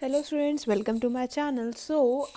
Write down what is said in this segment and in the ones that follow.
Hello students, welcome to my channel.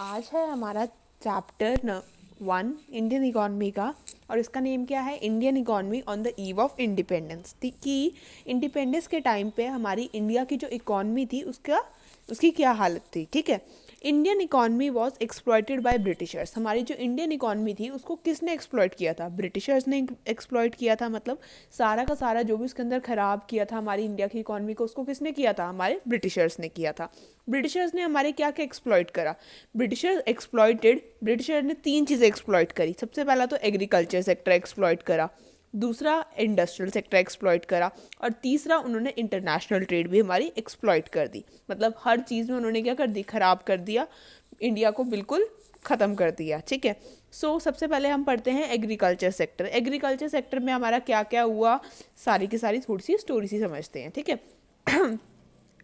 आज है हमारा चैप्टर 1 इंडियन इकॉनमी का, और इसका नेम क्या है? Indian economy on the eve of independence. कि इंडिपेंडेंस के टाइम पे हमारी इंडिया की जो इकॉनमी थी उसकी क्या हालत थी। ठीक है, Indian economy was exploited by Britishers. हमारी जो इंडियन इकॉनमी थी उसको किसने एक्सप्लॉयट किया था? ब्रिटिशर्स ने एक्सप्लॉयट किया था। मतलब सारा का सारा जो भी उसके अंदर ख़राब किया था हमारी इंडिया की इकॉनमी को, उसको किसने किया था? हमारे ब्रिटिशर्स ने किया था। ब्रिटिशर्स ने हमारे क्या क्या एक्सप्लॉयट करा? ब्रिटिशर ने तीन चीज़ें एक्सप्लॉयट करी। सबसे पहला तो एग्रीकल्चर सेक्टर एक्सप्लॉयट करा, दूसरा इंडस्ट्रियल सेक्टर एक्सप्लॉयट करा, और तीसरा उन्होंने इंटरनेशनल ट्रेड भी हमारी एक्सप्लॉयट कर दी। मतलब हर चीज़ में उन्होंने क्या कर दी? खराब कर दिया, इंडिया को बिल्कुल ख़त्म कर दिया। ठीक है, सबसे पहले हम पढ़ते हैं एग्रीकल्चर सेक्टर। एग्रीकल्चर सेक्टर में हमारा क्या क्या हुआ, सारी की सारी थोड़ी सी स्टोरी सी समझते हैं। ठीक है।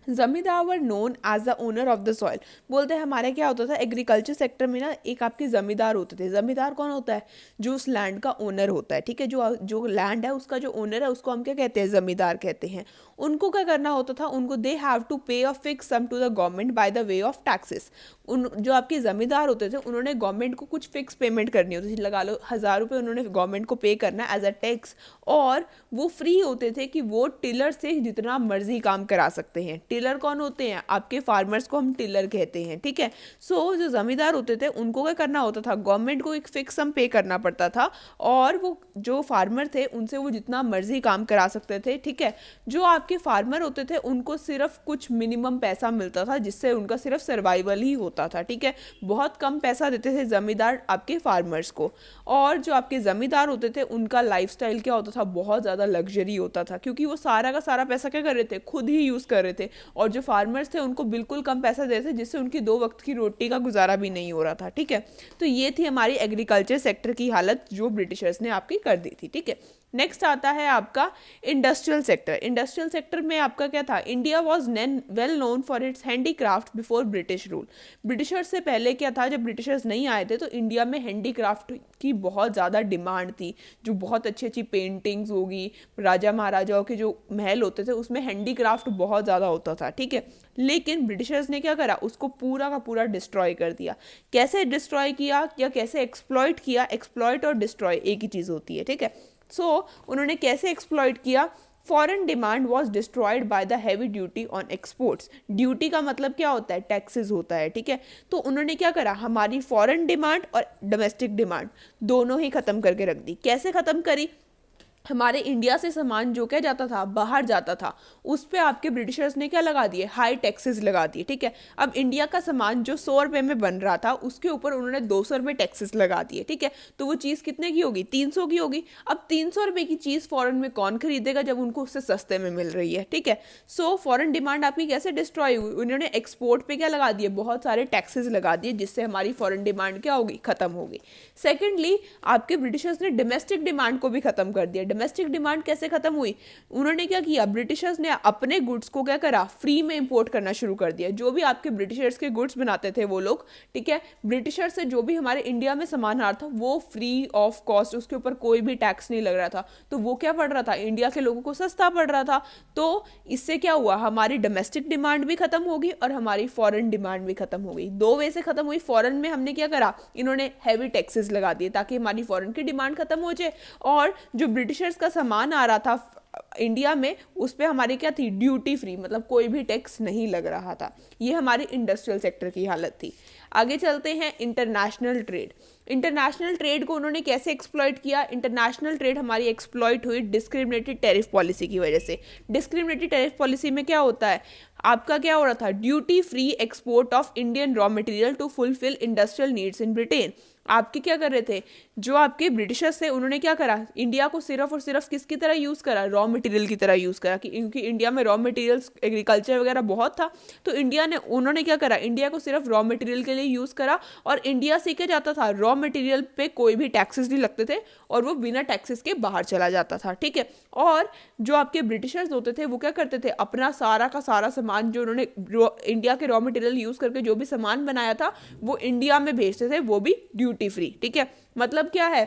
Zamindar were known as the owner of the soil. बोलते हैं हमारे क्या होता था एग्रीकल्चर सेक्टर में ना, एक आपके जमींदार होते थे। जमींदार कौन होता है? जो उस लैंड का ओनर होता है। ठीक है, जो लैंड है उसका जो ओनर है उसको हम क्या कहते हैं? जमींदार कहते हैं। उनको क्या करना होता था? उनको दे have to pay a fix sum to the government by the way of taxes. उन जो आपके जमींदार होते थे उन्होंने गवर्नमेंट को कुछ फिक्स पेमेंट करनी होती थी। लगा लो 1,000 रुपये उन्होंने गवर्नमेंट को पे करना एज अ टैक्स, और वो फ्री होते थे कि वो टिलर से जितना मर्जी काम करा सकते हैं। टिलर कौन होते हैं? आपके फार्मर्स को हम टिलर कहते हैं। ठीक है, जो जमींदार होते थे उनको क्या करना होता था? गवर्नमेंट को एक फिक्स सम पे करना पड़ता था, और वो जो फार्मर थे उनसे वो जितना मर्जी काम करा सकते थे। ठीक है, जो आपके फार्मर होते थे उनको सिर्फ कुछ मिनिमम पैसा मिलता था, जिससे उनका सिर्फ सर्वाइवल ही होता था। ठीक है, बहुत कम पैसा देते थे जमींदार आपके फार्मर्स को। और जो आपके जमींदार होते थे उनका लाइफस्टाइल क्या होता था? बहुत ज़्यादा लग्जरी होता था, क्योंकि वो सारा का सारा पैसा क्या कर रहे थे? खुद ही यूज़ कर रहे थे। और जो फार्मर्स थे उनको बिल्कुल कम पैसा देते थे, जिससे उनकी 2 वक्त की रोटी का गुजारा भी नहीं हो रहा था। ठीक है, तो ये थी हमारी एग्रीकल्चर सेक्टर की हालत जो ब्रिटिशर्स ने आपकी कर दी थी। ठीक है, नेक्स्ट आता है आपका इंडस्ट्रियल सेक्टर। इंडस्ट्रियल सेक्टर में आपका क्या था? India was well known for its handicraft before British rule. Britishers से पहले क्या था? जब ब्रिटिशर्स नहीं आए थे तो इंडिया में हैंडीक्राफ्ट की बहुत ज़्यादा डिमांड थी। जो बहुत अच्छी अच्छी पेंटिंग्स होगी, राजा महाराजाओं के जो महल होते थे उसमें हैंडीक्राफ्ट बहुत ज़्यादा होता था। ठीक है, लेकिन ब्रिटिशर्स ने क्या करा? उसको पूरा का पूरा डिस्ट्रॉय कर दिया। कैसे डिस्ट्रॉय किया या कैसे एक्सप्लॉइट किया? एक्सप्लॉइट और डिस्ट्रॉय एक ही चीज़ होती है। ठीक है, उन्होंने कैसे एक्सप्लॉइट किया? Foreign demand was destroyed by the heavy duty on exports. Duty का मतलब क्या होता है? टैक्सेस होता है। ठीक है, तो उन्होंने क्या करा? हमारी फॉरेन डिमांड और डोमेस्टिक डिमांड दोनों ही खत्म करके रख दी। कैसे खत्म करी? हमारे इंडिया से सामान जो क्या जाता था? बाहर जाता था, उस पर आपके ब्रिटिशर्स ने क्या लगा दिए? हाई टैक्सेस लगा दिए। ठीक है, अब इंडिया का सामान जो 100 रुपये में बन रहा था उसके ऊपर उन्होंने 200 रुपये टैक्सेस लगा दिए। ठीक है, तो वो चीज़ कितने की होगी? 300 की होगी। अब 300 रुपये की चीज़ फॉरेन में कौन खरीदेगा जब उनको उससे सस्ते में मिल रही है? ठीक है, फॉरेन डिमांड आपकी कैसे डिस्ट्रॉय हुई? उन्होंने एक्सपोर्ट पे क्या लगा दिए? बहुत सारे टैक्सेस लगा दिए, जिससे हमारी फॉरेन डिमांड क्या होगी? खत्म होगी। सेकेंडली, आपके ब्रिटिशर्स ने डोमेस्टिक डिमांड को भी खत्म कर दिया। डोमेस्टिक डिमांड कैसे खत्म हुई? उन्होंने क्या किया? ब्रिटिशर्स ने अपने गुड्स को क्या करा? फ्री में इंपोर्ट करना शुरू कर दिया। जो भी आपके ब्रिटिशर्स के गुड्स बनाते थे वो लोग, ठीक है, ब्रिटिशर्स से जो भी हमारे इंडिया में सामान आ रहा था वो फ्री ऑफ कॉस्ट, उसके ऊपर कोई भी टैक्स नहीं लग रहा था। तो वो क्या पड़ रहा था? इंडिया के लोगों को सस्ता पड़ रहा था। तो इससे क्या हुआ? हमारी डोमेस्टिक डिमांड भी खत्म होगी और हमारी फॉरेन डिमांड भी खत्म हो गई। दो वे से खत्म हुई। फॉरेन में हमने क्या करा? इन्होंने हैवी टैक्सेस लगा दिए ताकि हमारी फॉरेन की डिमांड खत्म हो जाए, और जो ब्रिटिशर्स का सामान आ रहा था इंडिया में उस पर हमारी क्या थी? ड्यूटी फ्री, मतलब कोई भी टैक्स नहीं लग रहा था। ये हमारी इंडस्ट्रियल सेक्टर की हालत थी। आगे चलते हैं इंटरनेशनल ट्रेड। इंटरनेशनल ट्रेड को उन्होंने कैसे एक्सप्लॉइट किया? इंटरनेशनल ट्रेड हमारी एक्सप्लॉइट हुई डिस्क्रिमिनेटेड टैरिफ पॉलिसी की वजह से। डिस्क्रिमिनेटेड टैरिफ पॉलिसी में क्या होता है? आपका क्या हो रहा था? Duty free export of Indian raw material to fulfil industrial needs in Britain. आपके क्या कर रहे थे? जो आपके ब्रिटिशर्स थे उन्होंने क्या करा? इंडिया को सिर्फ और सिर्फ किसकी तरह यूज़ करा? रॉ मटेरियल की तरह यूज़ करा, क्योंकि इंडिया में रॉ मटेरियल्स एग्रीकल्चर वगैरह बहुत था। तो उन्होंने क्या करा? इंडिया को सिर्फ रॉ मटेरियल के लिए यूज़ करा, और इंडिया से क्या जाता था? रॉ मटेरियल पे कोई भी टैक्सेस नहीं लगते थे, और वो बिना टैक्सेस के बाहर चला जाता था। ठीक है, और जो आपके ब्रिटिशर्स होते थे वो क्या करते थे? अपना सारा का सारा सामान जो उन्होंने इंडिया के रॉ मटेरियल यूज़ करके जो भी सामान बनाया था वो इंडिया में भेजते थे, वो भी ड्यूटी फ्री। ठीक है, मतलब क्या है?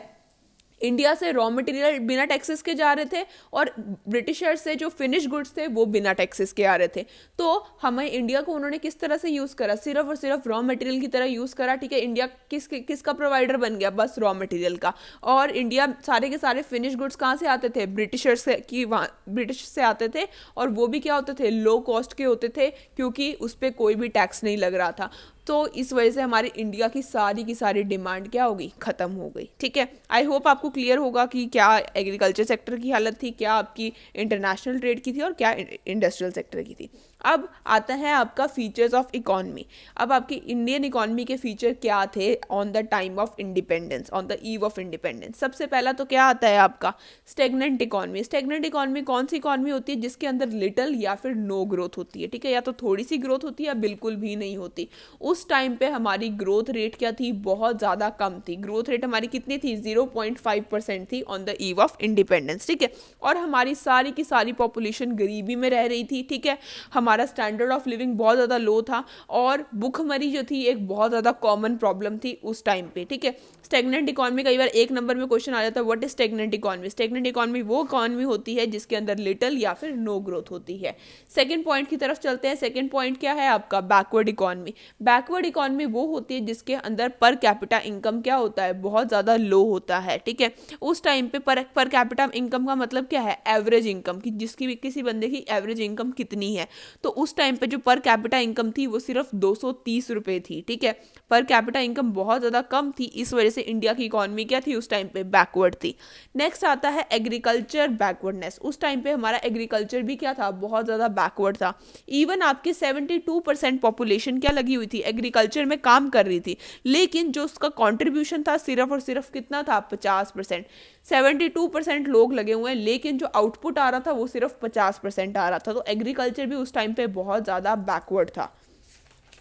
इंडिया से रॉ मटेरियल बिना टैक्सेस के जा रहे थे और ब्रिटिशर्स से जो फिनिश गुड्स थे वो बिना टैक्सेस के आ रहे थे। तो हमें इंडिया को उन्होंने किस तरह से यूज़ करा, सिर्फ और सिर्फ रॉ मटेरियल की तरह यूज़ करा, ठीक है। इंडिया किसका प्रोवाइडर बन गया, बस रॉ मटेरियल का। और इंडिया सारे के सारे फिनिश गुड्स कहाँ से आते थे, ब्रिटिशर्स की ब्रिटिश से आते थे, और वो भी क्या होते थे, लो कॉस्ट के होते थे, क्योंकि उस पर कोई भी टैक्स नहीं लग रहा था। तो इस वजह से हमारी इंडिया की सारी डिमांड क्या हो गई, ख़त्म हो गई, ठीक है। आई होप आपको क्लियर होगा कि क्या एग्रीकल्चर सेक्टर की हालत थी, क्या आपकी इंटरनेशनल ट्रेड की थी और क्या इंडस्ट्रियल सेक्टर की थी। अब आता है आपका फीचर्स ऑफ इकॉनमी। अब आपकी इंडियन इकॉनमी के फीचर क्या थे on the time of independence, on the eve of independence. सबसे पहला तो क्या आता है आपका स्टेगनेंट इकॉनमी। स्टेगनेंट इकॉनमी कौन सी इकॉनमी होती है, जिसके अंदर लिटल या फिर नो ग्रोथ होती है, ठीक है। या तो थोड़ी सी ग्रोथ होती है या बिल्कुल भी नहीं होती। उस टाइम पे हमारी ग्रोथ रेट क्या थी, बहुत ज़्यादा कम थी। ग्रोथ रेट हमारी कितनी थी, 0.5% थी on the eve of independence, ठीक है। और हमारी सारी की सारी पॉपुलेशन गरीबी में रह रही थी, ठीक है। हमारा स्टैंडर्ड ऑफ लिविंग बहुत ज़्यादा लो था, और भूखमरी जो थी एक बहुत ज़्यादा कॉमन प्रॉब्लम थी उस टाइम पे, ठीक है। स्टेगनेंट इकॉनमी, कई बार एक नंबर में क्वेश्चन आ जाता है, what is stagnant economy. Stagnant economy वो इकॉनमी होती है जिसके अंदर लिटल या फिर नो ग्रोथ होती है। सेकेंड पॉइंट की तरफ चलते हैं। सेकेंड पॉइंट क्या है आपका, बैकवर्ड इकॉनमी। बैकवर्ड इकॉनमी वो होती है जिसके अंदर पर कैपिटा इनकम क्या होता है, बहुत ज़्यादा लो होता है, ठीक है। उस टाइम पे पर कैपिटा इनकम का मतलब क्या है, एवरेज इनकम की, जिसकी भी किसी बंदे की एवरेज इनकम कितनी है। तो उस टाइम पे जो पर कैपिटा इनकम थी वो सिर्फ 230 रुपये थी, ठीक है। पर कैपिटा इनकम बहुत ज़्यादा कम थी, इस वजह से इंडिया की इकॉनमी क्या थी उस टाइम पे, बैकवर्ड थी। नेक्स्ट आता है एग्रीकल्चर बैकवर्डनेस। उस टाइम पे हमारा एग्रीकल्चर भी क्या था, बहुत ज़्यादा बैकवर्ड था। इवन आपकी 72% पॉपुलेशन क्या लगी हुई थी, एग्रीकल्चर में काम कर रही थी, लेकिन जो उसका कॉन्ट्रीब्यूशन था सिर्फ और सिर्फ कितना था, 50%। 72% लोग लगे हुए हैं, लेकिन जो आउटपुट आ रहा था वो सिर्फ 50% आ रहा था। तो एग्रीकल्चर भी उस टाइम पे बहुत ज़्यादा बैकवर्ड था।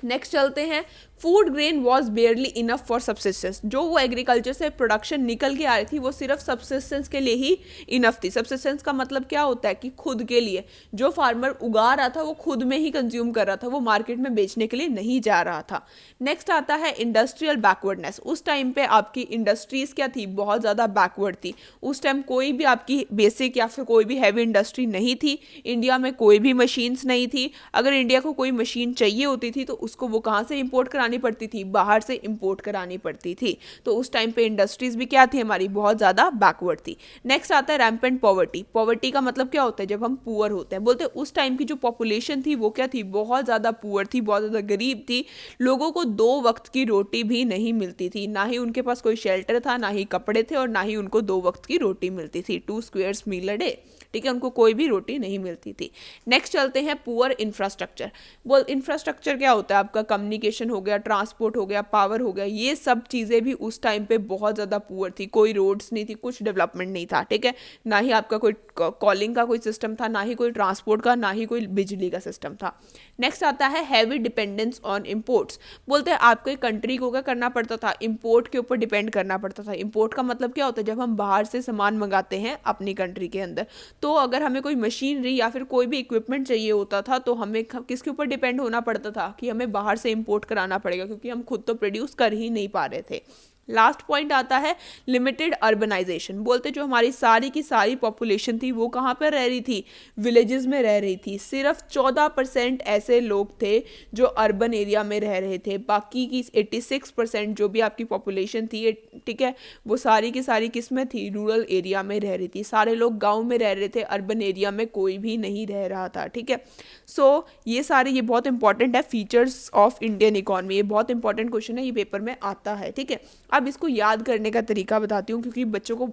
नेक्स्ट चलते हैं, food grain was बेयरली enough for subsistence. जो वो एग्रीकल्चर से प्रोडक्शन निकल के आ रही थी वो सिर्फ सब्सिस्टेंस के लिए ही इनफ थी। सब्सिस्टेंस का मतलब क्या होता है कि खुद के लिए, जो फार्मर उगा रहा था वो खुद में ही कंज्यूम कर रहा था, वो मार्केट में बेचने के लिए नहीं जा रहा था। नेक्स्ट आता है इंडस्ट्रियल बैकवर्डनेस। उस टाइम पे आपकी इंडस्ट्रीज क्या थी, बहुत ज़्यादा बैकवर्ड थी। उस टाइम कोई भी आपकी बेसिक या फिर कोई भी हैवी इंडस्ट्री नहीं थी। इंडिया में कोई भी मशीन्स नहीं थी। अगर इंडिया को कोई मशीन चाहिए होती थी तो उसको वो कहाँ से इंपोर्ट करानी पड़ती थी, बाहर से इंपोर्ट करानी पड़ती थी। तो उस टाइम पे इंडस्ट्रीज भी क्या थी हमारी, बहुत ज़्यादा बैकवर्ड थी। नेक्स्ट आता है रैम्पेंट पॉवर्टी। पॉवर्टी का मतलब क्या होता है, जब हम पुअर होते हैं। बोलते हैं उस टाइम की जो पॉपुलेशन थी वो क्या थी, बहुत ज़्यादा पुअर थी, बहुत ज़्यादा गरीब थी। लोगों को 2 वक्त की रोटी भी नहीं मिलती थी, ना ही उनके पास कोई शेल्टर था, ना ही कपड़े थे, और ना ही उनको 2 वक्त की रोटी मिलती थी, 2 स्क्वेयर्स मील अ डे, ठीक है। उनको कोई भी रोटी नहीं मिलती थी। नेक्स्ट चलते हैं पुअर इंफ्रास्ट्रक्चर। वो इंफ्रास्ट्रक्चर क्या होता है आपका, कम्युनिकेशन हो गया, ट्रांसपोर्ट हो गया, पावर हो गया, ये सब चीज़ें भी उस टाइम पे बहुत ज़्यादा पुअर थी। कोई रोड्स नहीं थी, कुछ डेवलपमेंट नहीं था, ठीक है। ना ही आपका कोई कॉलिंग का कोई सिस्टम था, ना ही कोई ट्रांसपोर्ट का, ना ही कोई बिजली का सिस्टम था। नेक्स्ट आता है हैवी डिपेंडेंस ऑन इम्पोर्ट्स। बोलते हैं आपको एक कंट्री को क्या करना पड़ता था, इम्पोर्ट के ऊपर डिपेंड करना पड़ता था। इम्पोर्ट का मतलब क्या होता है, जब हम बाहर से सामान मंगाते हैं अपनी कंट्री के अंदर, तो अगर हमें कोई मशीनरी या फिर कोई भी इक्विपमेंट चाहिए होता था तो हमें किसके ऊपर डिपेंड होना पड़ता था, कि हमें बाहर से इंपोर्ट कराना पड़ेगा, क्योंकि हम खुद तो प्रोड्यूस कर ही नहीं पा रहे थे। लास्ट पॉइंट आता है लिमिटेड अर्बनाइजेशन। बोलते जो हमारी सारी की सारी पॉपुलेशन थी वो कहाँ पर रह रही थी, विलेजेस में रह रही थी। सिर्फ 14% ऐसे लोग थे जो अर्बन एरिया में रह रहे थे, बाकी की 86% जो भी आपकी पॉपुलेशन थी, ठीक है, वो सारी की सारी किस में थी, रूरल एरिया में रह रही थी। सारे लोग गाँव में रह रहे थे, अर्बन एरिया में कोई भी नहीं रह रहा था, ठीक है। सो ये बहुत इंपॉर्टेंट है, फीचर्स ऑफ इंडियन इकॉनमी। ये बहुत इंपॉर्टेंट क्वेश्चन है, ये पेपर में आता है, ठीक है। अब इसको याद करने का तरीका बताती हूँ, क्योंकि बच्चों को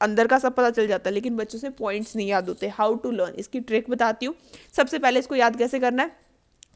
अंदर का सब पता चल जाता है लेकिन बच्चों से पॉइंट्स नहीं याद होते। हाउ टू लर्न, इसकी ट्रिक बताती हूँ। सबसे पहले इसको याद कैसे करना है,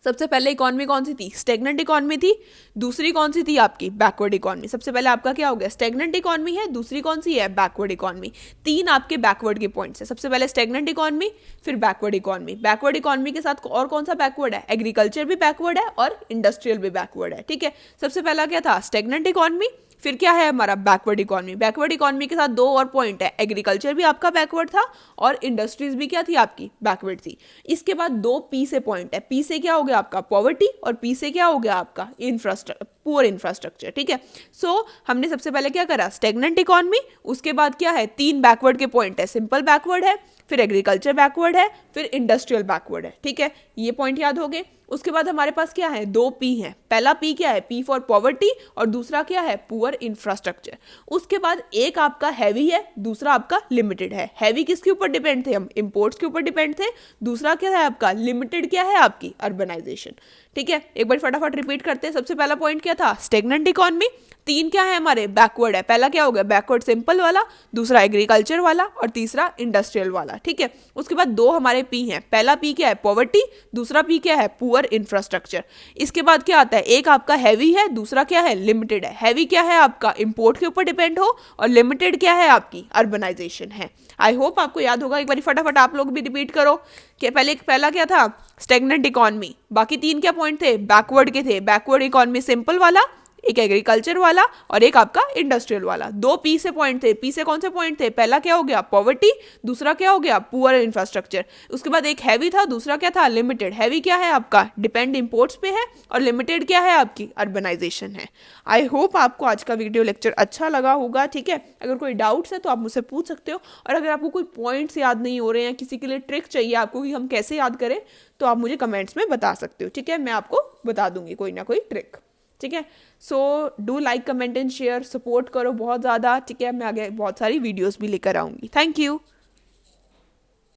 सबसे पहले इकॉनमी कौन सी थी, स्टेगनेंट इकॉनमी थी। दूसरी कौन सी थी आपकी, बैकवर्ड इकॉनमी। सबसे पहले आपका क्या हो गया, स्टेगनेंट इकॉनमी है, दूसरी कौन सी है, बैकवर्ड इकॉनमी। 3 आपके बैकवर्ड के पॉइंट्स है। सबसे पहले स्टेगनेंट इकॉनमी, फिर बैकवर्ड इकॉनमी। बैकवर्ड इकॉनमी के साथ और कौन सा बैकवर्ड है, एग्रीकल्चर भी बैकवर्ड है और इंडस्ट्रियल भी बैकवर्ड है, ठीक है। सबसे पहला क्या था, स्टेगनेंट इकॉनमी, फिर क्या है हमारा, बैकवर्ड इकॉनमी। बैकवर्ड इकॉनमी के साथ 2 और पॉइंट है, एग्रीकल्चर भी आपका बैकवर्ड था और इंडस्ट्रीज भी क्या थी आपकी, बैकवर्ड थी। इसके बाद 2 पी से पॉइंट है। पी से क्या हो गया आपका, पॉवर्टी, और पी से क्या हो गया आपका, पुअर इंफ्रास्ट्रक्चर, ठीक है। सो हमने सबसे पहले क्या करा, स्टेगनेंट इकोनॉमी, उसके बाद क्या है, 3 बैकवर्ड के पॉइंट है, सिंपल बैकवर्ड है, फिर एग्रीकल्चर बैकवर्ड है, फिर इंडस्ट्रियल बैकवर्ड है, ठीक है, ये पॉइंट याद हो गए। उसके बाद हमारे पास क्या है, 2 पी है, पहला पी क्या है, पी फॉर पॉवर्टी, और दूसरा क्या है, पुअर इंफ्रास्ट्रक्चर। उसके बाद एक आपका हैवी है, दूसरा आपका लिमिटेड है। हैवी किसके ऊपर डिपेंड थे हम, इंपोर्ट्स के ऊपर डिपेंड थे। दूसरा क्या है आपका, लिमिटेड क्या है आपकी, अर्बनाइजेशन, ठीक है। एक बार फटाफट रिपीट करते हैं। सबसे पहला पॉइंट क्या था, स्टेगनेंट इकोनॉमी। 3 क्या है हमारे, बैकवर्ड है, पहला क्या हो गया, बैकवर्ड सिंपल वाला, दूसरा एग्रीकल्चर वाला, और तीसरा इंडस्ट्रियल वाला, ठीक है। उसके बाद 2 हमारे पी हैं, पहला पी क्या है, पॉवर्टी, दूसरा पी क्या है, पुअर इंफ्रास्ट्रक्चर। इसके बाद क्या आता है, एक आपका हैवी है, दूसरा क्या है, लिमिटेड है। हैवी क्या है आपका, इंपोर्ट के ऊपर डिपेंड हो, और लिमिटेड क्या है आपकी, अर्बनाइजेशन है। आई होप आपको याद होगा, एक बार फटाफट आप लोग भी रिपीट करो कि पहला क्या था, स्टेगनेंट इकोनॉमी, बाकी 3 क्या पॉइंट थे, बैकवर्ड के थे, बैकवर्ड इकोनॉमी सिंपल वाला, एक एग्रीकल्चर वाला, और एक आपका इंडस्ट्रियल वाला। 2 पी से पॉइंट थे, पी से कौन से पॉइंट थे, पहला क्या हो गया, पॉवर्टी, दूसरा क्या हो गया, पुअर इंफ्रास्ट्रक्चर। उसके बाद एक हैवी था, दूसरा क्या था, लिमिटेड। हैवी क्या है आपका, डिपेंड इंपोर्ट्स पे है, और लिमिटेड क्या है आपकी, अर्बनाइजेशन है। आई होप आपको आज का वीडियो लेक्चर अच्छा लगा होगा, ठीक है। अगर कोई डाउट्स है तो आप मुझसे पूछ सकते हो, और अगर आपको कोई पॉइंट्स याद नहीं हो रहे हैं, किसी के लिए ट्रिक चाहिए आपको कि हम कैसे याद करें, तो आप मुझे कमेंट्स में बता सकते हो, ठीक है। मैं आपको बता दूंगी कोई ना कोई ट्रिक, ठीक है। So do like, comment and share, support करो बहुत ज़्यादा, ठीक है। मैं आगे बहुत सारी वीडियोस भी लेकर आऊँगी। Thank you.